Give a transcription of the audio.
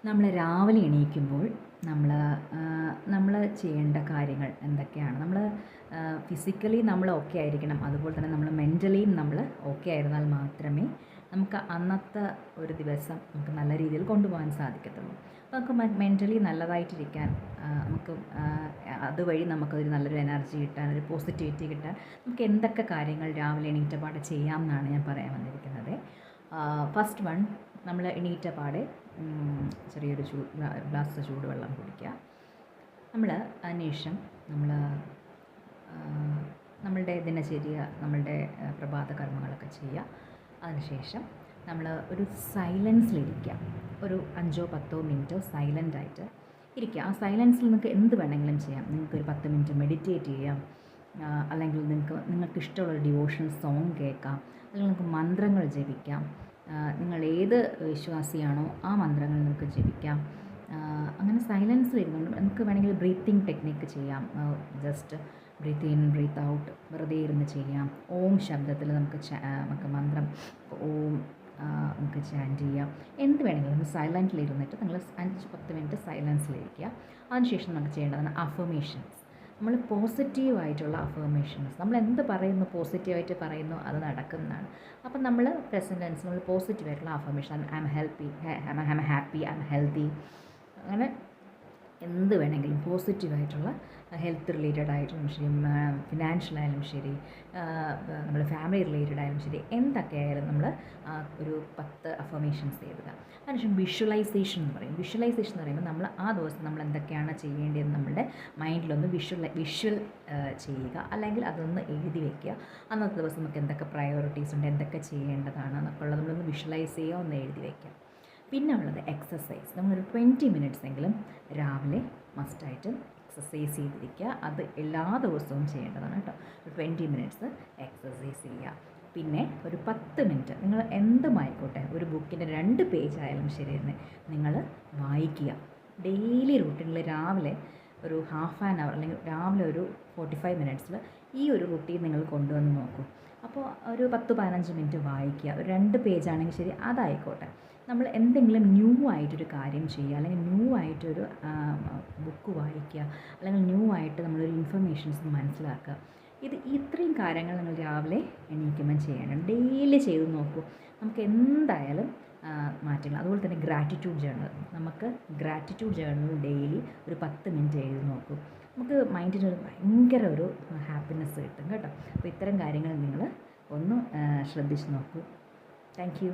നമ്മൾ രാവിലെ എണീക്കുമ്പോൾ നമ്മൾ നമ്മൾ ചെയ്യേണ്ട കാര്യങ്ങൾ എന്തൊക്കെയാണ്? നമ്മൾ ഫിസിക്കലി നമ്മൾ ഓക്കെ ആയിരിക്കണം. അതുപോലെ തന്നെ നമ്മൾ മെൻ്റലിയും നമ്മൾ ഓക്കെ ആയിരുന്നാൽ മാത്രമേ നമുക്ക് അന്നത്തെ ഒരു ദിവസം നമുക്ക് നല്ല രീതിയിൽ കൊണ്ടുപോകാൻ സാധിക്കത്തുള്ളൂ. അപ്പോൾ നമുക്ക് മെൻ്റലി നല്ലതായിട്ടിരിക്കാൻ നമുക്ക് അതുവഴി നമുക്കൊരു നല്ലൊരു എനർജി കിട്ടാൻ, ഒരു പോസിറ്റിവിറ്റി കിട്ടാൻ നമുക്ക് എന്തൊക്കെ കാര്യങ്ങൾ രാവിലെ എണീറ്റപാടെ ചെയ്യാം എന്നാണ് ഞാൻ പറയാൻ വന്നിരിക്കുന്നത്. ഫസ്റ്റ് വൺ, നമ്മൾ എണീറ്റപാടെ ചെറിയൊരു ഗ്ലാസ് ചൂടുവെള്ളം കുടിക്കുക. നമ്മൾ അതിനുശേഷം നമ്മളുടെ ദിനചര്യ, നമ്മളുടെ പ്രഭാത കർമ്മങ്ങളൊക്കെ ചെയ്യുക. അതിനുശേഷം നമ്മൾ ഒരു സൈലൻസിലിരിക്കുക. ഒരു 5-10 മിനിറ്റ് സൈലൻ്റായിട്ട് ഇരിക്കുക. ആ സൈലൻസിൽ നിങ്ങൾക്ക് എന്ത് വേണമെങ്കിലും ചെയ്യാം. നിങ്ങൾക്കൊരു 10 മിനിറ്റ് മെഡിറ്റേറ്റ് ചെയ്യാം, അല്ലെങ്കിൽ നിങ്ങൾക്ക് ഇഷ്ടമുള്ളൊരു ഡിവോഷണൽ സോങ് കേൾക്കാം, അല്ലെങ്കിൽ നിങ്ങൾക്ക് മന്ത്രങ്ങൾ ജപിക്കാം. നിങ്ങൾ ഏത് വിശ്വാസിയാണോ ആ മന്ത്രങ്ങൾ നിങ്ങൾക്ക് ജപിക്കാം. അങ്ങനെ സൈലൻസിലിരുന്നുകൊണ്ട് നമുക്ക് വേണമെങ്കിൽ ബ്രീത്തിങ് ടെക്നിക്ക് ചെയ്യാം. Just breathe in breathe out വെറുതെ ഇരുന്ന് ചെയ്യാം. ഓം ശബ്ദത്തിൽ നമുക്ക് മന്ത്രം ഓം നമുക്ക് ചാൻറ്റ് ചെയ്യാം. എന്ത് വേണമെങ്കിലും സൈലൻറ്റിലിരുന്നിട്ട് നിങ്ങൾ 5-10 മിനിറ്റ് സൈലൻസിലിരിക്കുക. അതിനുശേഷം നമുക്ക് ചെയ്യേണ്ടതാണ് അഫർമേഷൻസ്. നമ്മൾ പോസിറ്റീവായിട്ടുള്ള അഫർമേഷൻസ്, നമ്മൾ എന്ത് പറയുന്നു പോസിറ്റീവായിട്ട് പറയുന്നു അത് നടക്കുന്നതാണ്. അപ്പം നമ്മൾ പ്രസൻറ്റ് ടെൻസ് നമ്മൾ പോസിറ്റീവായിട്ടുള്ള affirmation, I am happy, I am healthy, അങ്ങനെ എന്ത് വേണമെങ്കിലും പോസിറ്റീവായിട്ടുള്ള ഹെൽത്ത് റിലേറ്റഡ് ആയിട്ടും ശരി, ഫിനാൻഷ്യലായാലും ശരി, നമ്മൾ ഫാമിലി റിലേറ്റഡ് ആയാലും ശരി, എന്തൊക്കെ ആയാലും നമ്മൾ ഒരു 10 അഫർമേഷൻസ് എഴുതുക. അതിനുശേഷം വിഷ്വലൈസേഷൻ എന്ന് പറയും. വിഷ്വലൈസേഷൻ എന്ന് പറയുമ്പോൾ നമ്മൾ ആ ദിവസം നമ്മൾ എന്തൊക്കെയാണ് ചെയ്യേണ്ടതെന്ന് നമ്മുടെ മൈൻഡിലൊന്ന് വിഷ്വൽ ചെയ്യുക, അല്ലെങ്കിൽ അതൊന്ന് എഴുതി വയ്ക്കുക. അന്നത്തെ ദിവസം നമുക്ക് എന്തൊക്കെ പ്രയോറിറ്റീസ് ഉണ്ട്, എന്തൊക്കെ ചെയ്യേണ്ടതാണ് എന്നൊക്കെ ഉള്ളത് നമ്മളൊന്ന് വിഷ്വലൈസ് ചെയ്യുക, ഒന്ന് എഴുതി വയ്ക്കുക. പിന്നെ ഉള്ളത് എക്സസൈസ്. നമ്മളൊരു 20 മിനിറ്റ്സ് എങ്കിലും രാവിലെ മസ്റ്റായിട്ട് എക്സസൈസ് ചെയ്തിരിക്കുക. അത് എല്ലാ ദിവസവും ചെയ്യേണ്ടതാണ് കേട്ടോ. ഒരു 20 മിനിറ്റ്സ് എക്സസൈസ് ചെയ്യുക. പിന്നെ ഒരു 10 മിനിറ്റ് നിങ്ങൾ എന്തുമായിക്കോട്ടെ, ഒരു ബുക്കിൻ്റെ 2 പേജ് ആയാലും ശരി തന്നെ നിങ്ങൾ വായിക്കുക. ഡെയിലി റൂട്ടീനിൽ രാവിലെ ഒരു ഹാഫ് ആൻ അവർ അല്ലെങ്കിൽ രാവിലെ ഒരു 45 മിനിറ്റ്സിൽ ഈ ഒരു റുട്ടീൻ നിങ്ങൾ കൊണ്ടുവന്ന് നോക്കൂ. അപ്പോൾ ഒരു 10-15 മിനിറ്റ് വായിക്കുക. ഒരു 2 പേജാണെങ്കിൽ ശരി, അതായിക്കോട്ടെ. നമ്മൾ എന്തെങ്കിലും ന്യൂ ആയിട്ടൊരു കാര്യം ചെയ്യുക, അല്ലെങ്കിൽ ന്യൂ ആയിട്ടൊരു ബുക്ക് വായിക്കുക, അല്ലെങ്കിൽ ന്യൂ ആയിട്ട് നമ്മളൊരു ഇൻഫർമേഷൻസ് മനസ്സിലാക്കുക. ഇത്രയും കാര്യങ്ങൾ നിങ്ങൾ രാവിലെ എണീക്കുമ്പം ചെയ്യണം. ഡെയിലി ചെയ്ത് നോക്കൂ, നമുക്ക് എന്തായാലും മാറ്റങ്ങൾ. അതുപോലെ തന്നെ ഗ്രാറ്റിറ്റ്യൂഡ് ജേർണൽ, നമുക്ക് ഗ്രാറ്റിറ്റ്യൂഡ് ജേർണൽ ഡെയിലി ഒരു 10 മിനിറ്റ് എഴുതി നോക്കൂ. നമുക്ക് മൈൻഡിന് ഭയങ്കര ഒരു ഹാപ്പിനെസ് കിട്ടും കേട്ടോ. അപ്പോൾ ഇത്തരം കാര്യങ്ങൾ നിങ്ങൾ ഒന്ന് ശ്രദ്ധിച്ച് നോക്കൂ. Thank you.